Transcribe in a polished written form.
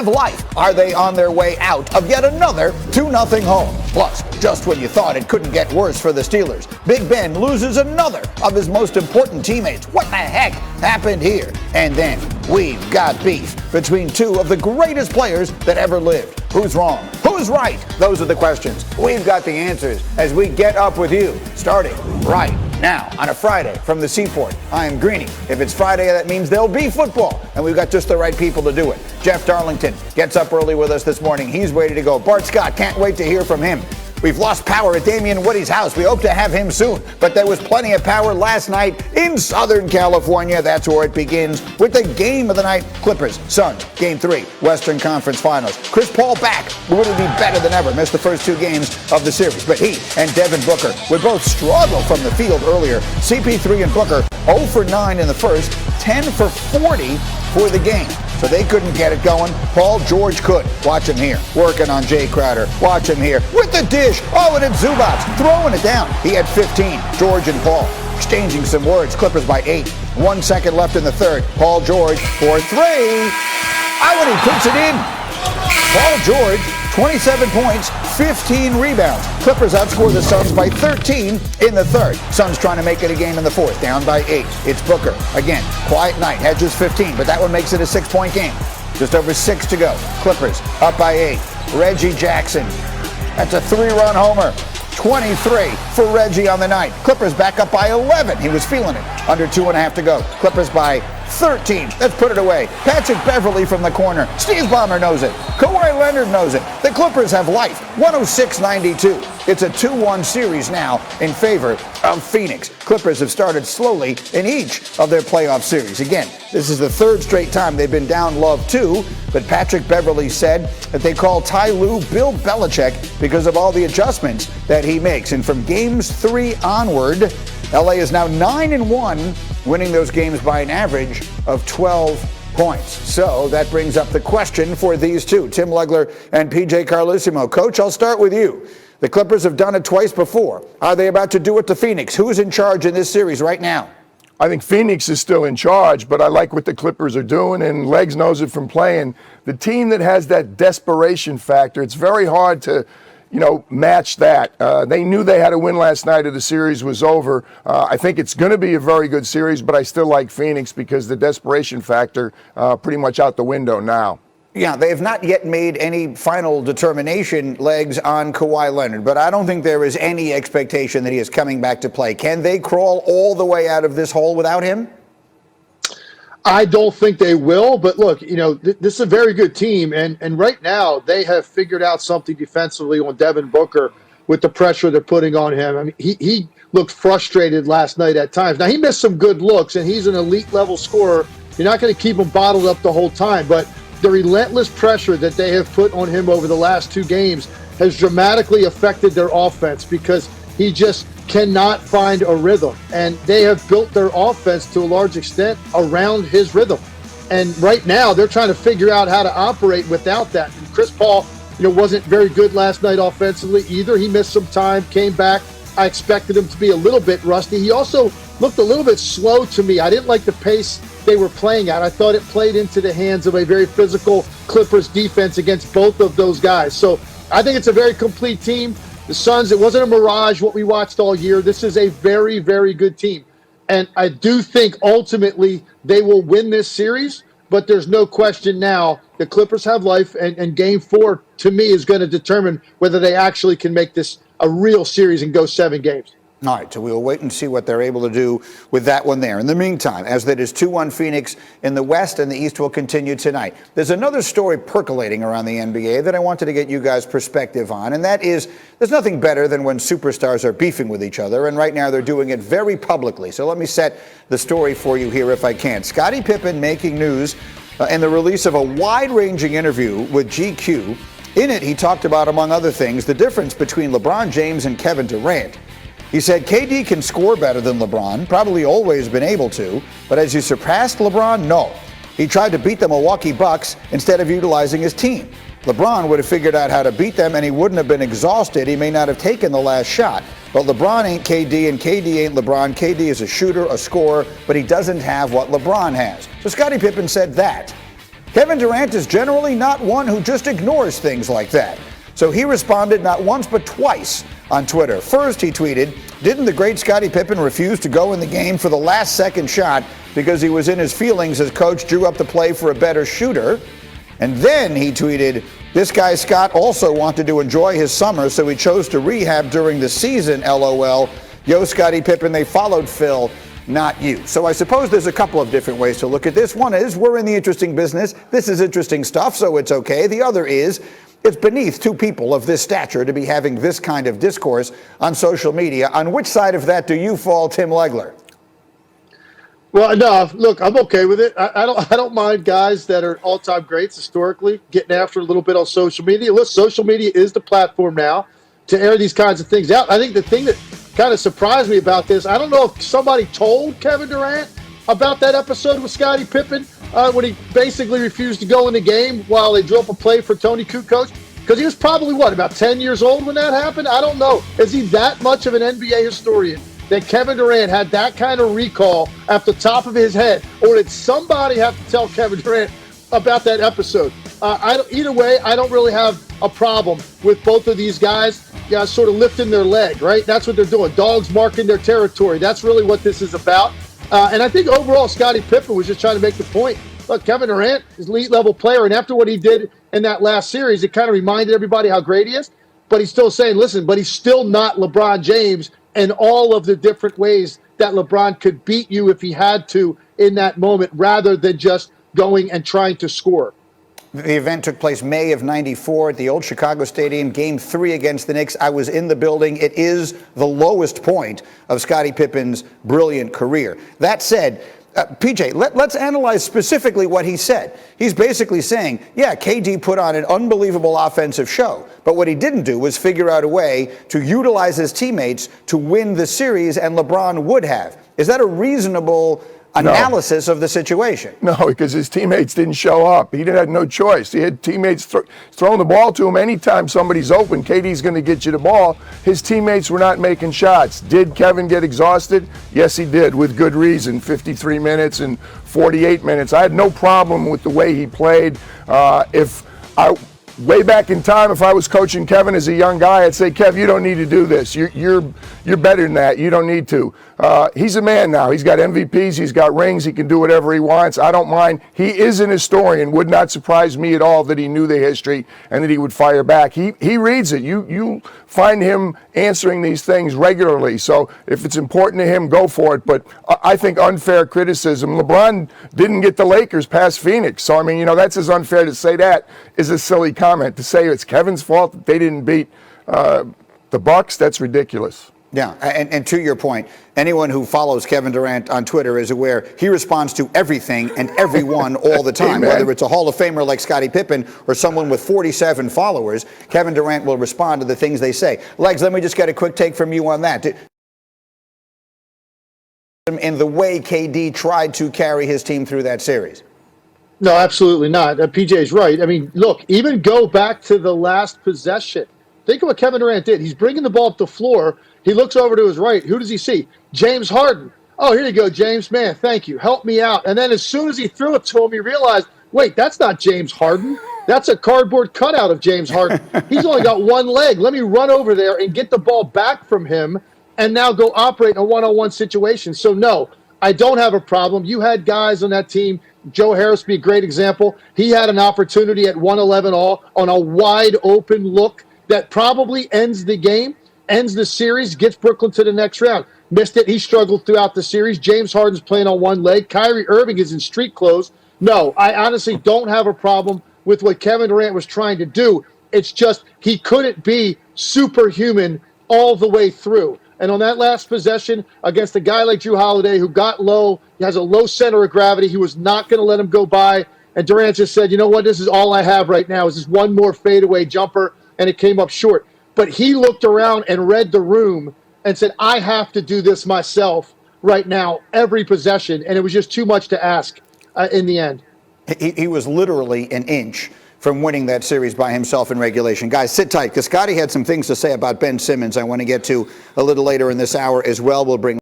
life. Are they on their way out of yet another 2-0 home? Plus, just when you thought it couldn't get worse for the Steelers, Big Ben loses another of his most important teammates. What the heck happened here? And then we've got beef between two of the greatest players that ever lived. Who's wrong? Who's right? Those are the questions. We've got the answers as we get up with you, starting right now on a Friday from the Seaport. I am Greeny. If it's Friday, that means there'll be football, and we've got just the right people to do it. Jeff Darlington gets up early with us this morning. He's ready to go. Bart Scott, can't wait to hear from him. We've lost power at Damian Woody's house. We hope to have him soon, but there was plenty of power last night in Southern California. That's where it begins with the game of the night. Clippers, Suns, Game 3, Western Conference Finals. Chris Paul back, would be better than ever. Missed the first two games of the series, but he and Devin Booker would both struggle from the field earlier. CP3 and Booker 0 for 9 in the first, 10 for 40 for the game. So they couldn't get it going. Paul George could. Watch him here, working on Jay Crowder. Watch him here with the dish. Oh, and it's Zubats throwing it down. He had 15. George and Paul exchanging some words. Clippers by 8. 1 second left in the third. Paul George for 3. Oh, and he puts it in. Paul George, 27 points, 15 rebounds. Clippers outscore the Suns by 13 in the third. Suns trying to make it a game in the fourth, down by 8. It's Booker. Again, quiet night, Hedges 15, but that one makes it a 6-point game. Just over 6 to go. Clippers up by 8. Reggie Jackson. That's a 3-run homer. 23 for Reggie on the night. Clippers back up by 11. He was feeling it. Under 2.5 to go. Clippers by 13. Let's put it away. Patrick Beverly from the corner. Steve Ballmer knows it. Kawhi Leonard knows it. The Clippers have life. 106-92. It's a 2-1 series now in favor of Phoenix. Clippers have started slowly in each of their playoff series. Again, this is the third straight time they've been down love 2, but Patrick Beverly said that they call Ty Lue Bill Belichick because of all the adjustments that he makes. And from games 3 onward, LA is now 9-1, winning those games by an average of 12 points. So that brings up the question for these two, Tim Legler and PJ Carlesimo. Coach, I'll start with you. The Clippers have done it twice before. Are they about to do it to Phoenix? Who's in charge in this series right now? I think Phoenix is still in charge, but I like what the Clippers are doing, and Legs knows it from playing. The team that has that desperation factor, it's very hard to match that. They knew they had to win last night or the series was over. I think it's going to be a very good series, but I still like Phoenix because the desperation factor pretty much out the window now. Yeah, they have not yet made any final determination, Legs, on Kawhi Leonard, but I don't think there is any expectation that he is coming back to play. Can they crawl all the way out of this hole without him? I don't think they will, but look, this is a very good team, and right now they have figured out something defensively on Devin Booker with the pressure they're putting on him. I mean, he looked frustrated last night at times. Now, he missed some good looks, and he's an elite-level scorer. You're not going to keep him bottled up the whole time, but the relentless pressure that they have put on him over the last 2 games has dramatically affected their offense because he just cannot find a rhythm. And they have built their offense to a large extent around his rhythm. And right now they're trying to figure out how to operate without that. And Chris Paul, wasn't very good last night offensively either. He missed some time, came back. I expected him to be a little bit rusty. He also looked a little bit slow to me. I didn't like the pace they were playing at. I thought it played into the hands of a very physical Clippers defense against both of those guys. So I think it's a very complete team. The Suns, it wasn't a mirage what we watched all year. This is a very, very good team. And I do think ultimately they will win this series, but there's no question now the Clippers have life, and Game 4, to me, is going to determine whether they actually can make this a real series and go 7 games. All right, so we'll wait and see what they're able to do with that one there. In the meantime, as that is 2-1 Phoenix in the West, and the East will continue tonight. There's another story percolating around the NBA that I wanted to get you guys' perspective on, and that is there's nothing better than when superstars are beefing with each other, and right now they're doing it very publicly. So let me set the story for you here if I can. Scottie Pippen making news in the release of a wide-ranging interview with GQ. In it, he talked about, among other things, the difference between LeBron James and Kevin Durant. He said KD can score better than LeBron, probably always been able to, but has he surpassed LeBron? No. He tried to beat the Milwaukee Bucks instead of utilizing his team. LeBron would have figured out how to beat them, and he wouldn't have been exhausted. He may not have taken the last shot. But LeBron ain't KD, and KD ain't LeBron. KD is a shooter, a scorer, but he doesn't have what LeBron has. So Scottie Pippen said that. Kevin Durant is generally not one who just ignores things like that. So he responded not once but twice on Twitter. First, he tweeted, "Didn't the great Scottie Pippen refuse to go in the game for the last second shot because he was in his feelings as coach drew up the play for a better shooter?" And then he tweeted, "This guy Scott also wanted to enjoy his summer, so he chose to rehab during the season, LOL. Yo, Scottie Pippen, they followed Phil, not you." So I suppose there's a couple of different ways to look at this. One is, we're in the interesting business. This is interesting stuff, so it's okay. The other is, it's beneath two people of this stature to be having this kind of discourse on social media. On which side of that do you fall, Tim Legler? Well, no, look, I'm okay with it. I don't mind guys that are all-time greats historically getting after a little bit on social media. Look, social media is the platform now to air these kinds of things out. I think the thing that kind of surprised me about this, I don't know if somebody told Kevin Durant about that episode with Scottie Pippen when he basically refused to go in the game while they drew up a play for Tony Kukoc, because he was probably, about 10 years old when that happened? I don't know. Is he that much of an NBA historian that Kevin Durant had that kind of recall at the top of his head? Or did somebody have to tell Kevin Durant about that episode? Either way, I don't really have a problem with both of these guys sort of lifting their leg, right? That's what they're doing. Dogs marking their territory. That's really what this is about. And I think overall, Scottie Pippen was just trying to make the point. Look, Kevin Durant is an elite-level player, and after what he did in that last series, it kind of reminded everybody how great he is. But he's still saying, listen, but he's still not LeBron James and all of the different ways that LeBron could beat you if he had to in that moment, rather than just going and trying to score. The event took place May of '94 at the old Chicago Stadium, Game 3 against the Knicks. I was in the building. It is the lowest point of Scottie Pippen's brilliant career. That said, PJ, let's analyze specifically what he said. He's basically saying, yeah, KD put on an unbelievable offensive show, but what he didn't do was figure out a way to utilize his teammates to win the series, and LeBron would have. Is that a reasonable analysis of the situation? No, because his teammates didn't show up. He had no choice. He had teammates throwing the ball to him. Anytime somebody's open, KD's going to get you the ball. His teammates were not making shots. Did Kevin get exhausted? Yes, he did, with good reason. 53 minutes and 48 minutes. I had no problem with the way he played. Way back in time, if I was coaching Kevin as a young guy, I'd say, Kev, you don't need to do this. You're better than that. You don't need to. He's a man now. He's got MVPs. He's got rings. He can do whatever he wants. I don't mind. He is an historian. Would not surprise me at all that he knew the history and that he would fire back. He reads it. You find him answering these things regularly. So if it's important to him, go for it. But I think unfair criticism. LeBron didn't get the Lakers past Phoenix. So, I mean, that's as unfair to say that is a silly comment. To say it's Kevin's fault that they didn't beat the Bucks, that's ridiculous. Yeah, and to your point, anyone who follows Kevin Durant on Twitter is aware he responds to everything and everyone all the time. Whether it's a Hall of Famer like Scottie Pippen or someone with 47 followers, Kevin Durant will respond to the things they say. Legs, let me just get a quick take from you on that. In the way KD tried to carry his team through that series. No, absolutely not. PJ is right. I mean, look, even go back to the last possession. Think of what Kevin Durant did. He's bringing the ball up the floor. He looks over to his right. Who does he see? James Harden. Oh, here you go, James. Man, thank you. Help me out. And then as soon as he threw it to him, he realized, wait, that's not James Harden. That's a cardboard cutout of James Harden. He's only got one leg. Let me run over there and get the ball back from him and now go operate in a one-on-one situation. So, no, I don't have a problem. You had guys on that team. Joe Harris be a great example. He had an opportunity at 111 all on a wide open look that probably ends the game, ends the series, gets Brooklyn to the next round. Missed it. He struggled throughout the series. James Harden's playing on one leg. Kyrie Irving is in street clothes. No, I honestly don't have a problem with what Kevin Durant was trying to do. It's just he couldn't be superhuman all the way through. And on that last possession against a guy like Jrue Holiday who got low, he has a low center of gravity, he was not going to let him go by. And Durant just said, you know what, this is all I have right now is this one more fadeaway jumper, and it came up short. But he looked around and read the room and said, I have to do this myself right now, every possession. And it was just too much to ask in the end. He was literally an inch from winning that series by himself in regulation. Guys, sit tight, because Scottie had some things to say about Ben Simmons I want to get to a little later in this hour as well. We'll bring